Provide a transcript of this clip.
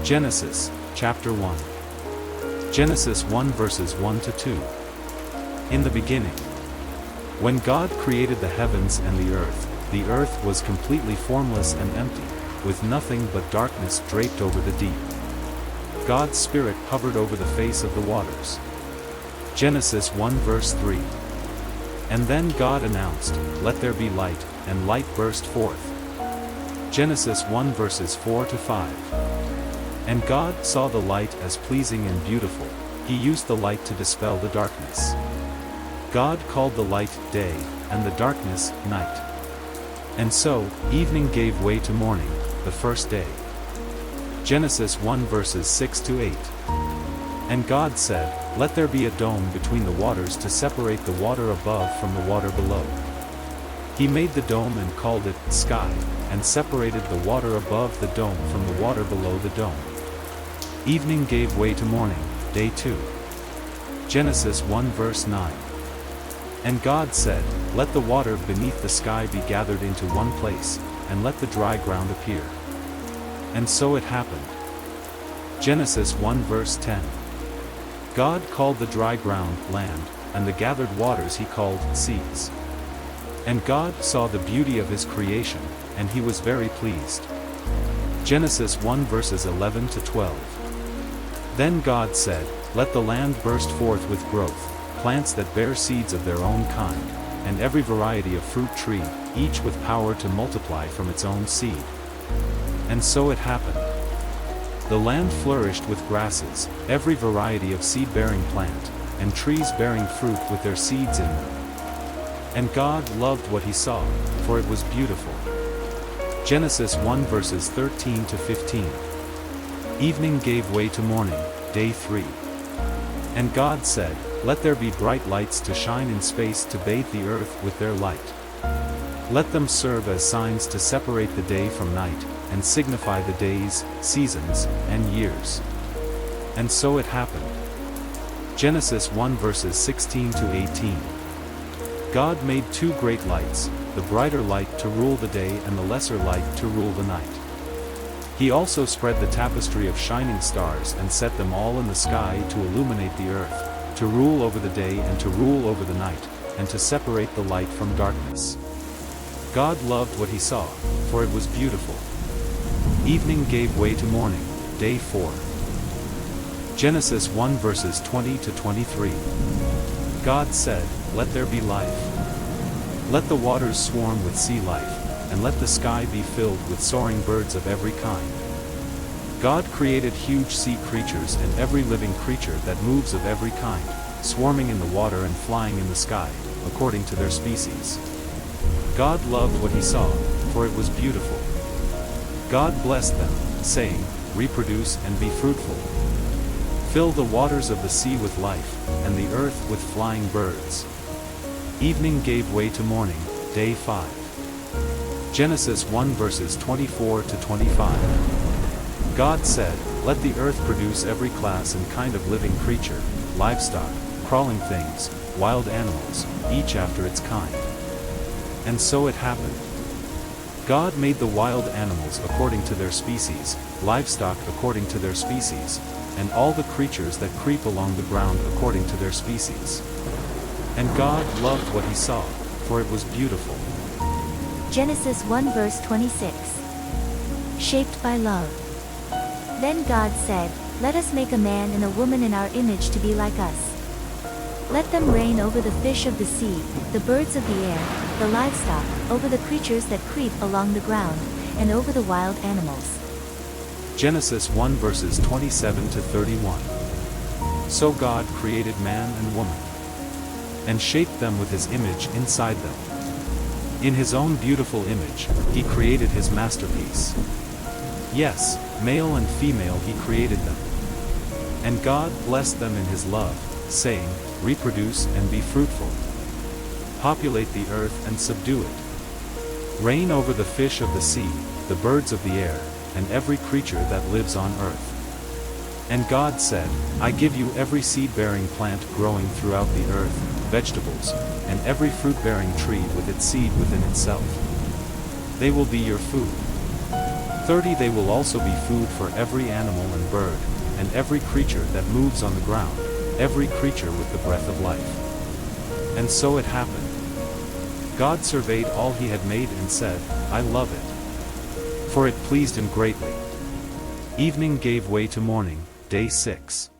Genesis, chapter 1. Genesis 1 verses 1 to 2. In the beginning, when God created the heavens and the earth was completely formless and empty, with nothing but darkness draped over the deep. God's Spirit hovered over the face of the waters. Genesis 1 verse 3. And then God announced, "Let there be light," and light burst forth. Genesis 1 verses 4 to 5. And God saw the light as pleasing and beautiful. He used the light to dispel the darkness. God called the light day, and the darkness night. And so, evening gave way to morning, the first day. Genesis 1 verses 6 to 8. And God said, "Let there be a dome between the waters to separate the water above from the water below." He made the dome and called it sky, and separated the water above the dome from the water below the dome. Evening gave way to morning, day 2. Genesis 1 verse 9. And God said, "Let the water beneath the sky be gathered into one place, and let the dry ground appear." And so it happened. Genesis 1 verse 10. God called the dry ground land, and the gathered waters he called seas. And God saw the beauty of his creation, and he was very pleased. Genesis 1 verses 11 to 12. Then God said, "Let the land burst forth with growth, plants that bear seeds of their own kind, and every variety of fruit tree, each with power to multiply from its own seed." And so it happened. The land flourished with grasses, every variety of seed-bearing plant, and trees bearing fruit with their seeds in them. And God loved what he saw, for it was beautiful. Genesis 1 verses 13 to 15. Evening gave way to morning, day 3. And God said, "Let there be bright lights to shine in space to bathe the earth with their light. Let them serve as signs to separate the day from night, and signify the days, seasons, and years." And so it happened. Genesis 1 verses 16 to 18. God made two great lights, the brighter light to rule the day and the lesser light to rule the night. He also spread the tapestry of shining stars and set them all in the sky to illuminate the earth, to rule over the day and to rule over the night, and to separate the light from darkness. God loved what he saw, for it was beautiful. Evening gave way to morning, day 4. Genesis 1 verses 20 to 23. God said, "Let there be life. Let the waters swarm with sea life, and let the sky be filled with soaring birds of every kind." God created huge sea creatures and every living creature that moves of every kind, swarming in the water and flying in the sky, according to their species. God loved what he saw, for it was beautiful. God blessed them, saying, "Reproduce and be fruitful. Fill the waters of the sea with life, and the earth with flying birds." Evening gave way to morning, day 5. Genesis 1 verses 24 to 25. God said, "Let the earth produce every class and kind of living creature, livestock, crawling things, wild animals, each after its kind." And so it happened. God made the wild animals according to their species, livestock according to their species, and all the creatures that creep along the ground according to their species. And God loved what he saw, for it was beautiful. Genesis 1 verse 26. Shaped by love. Then God said, "Let us make a man and a woman in our image to be like us. Let them reign over the fish of the sea, the birds of the air, the livestock, over the creatures that creep along the ground, and over the wild animals." Genesis 1 verses 27 to 31. So God created man and woman, and shaped them with his image inside them. In his own beautiful image, he created his masterpiece. Yes, male and female he created them. And God blessed them in his love, saying, "Reproduce and be fruitful. Populate the earth and subdue it. Reign over the fish of the sea, the birds of the air, and every creature that lives on earth." And God said, "I give you every seed-bearing plant growing throughout the earth, vegetables, and every fruit-bearing tree with its seed within itself. They will be your food. 30 They will also be food for every animal and bird, and every creature that moves on the ground, every creature with the breath of life. And so it happened. God surveyed all he had made and said, I love it. For it pleased him greatly. Evening gave way to morning, day 6.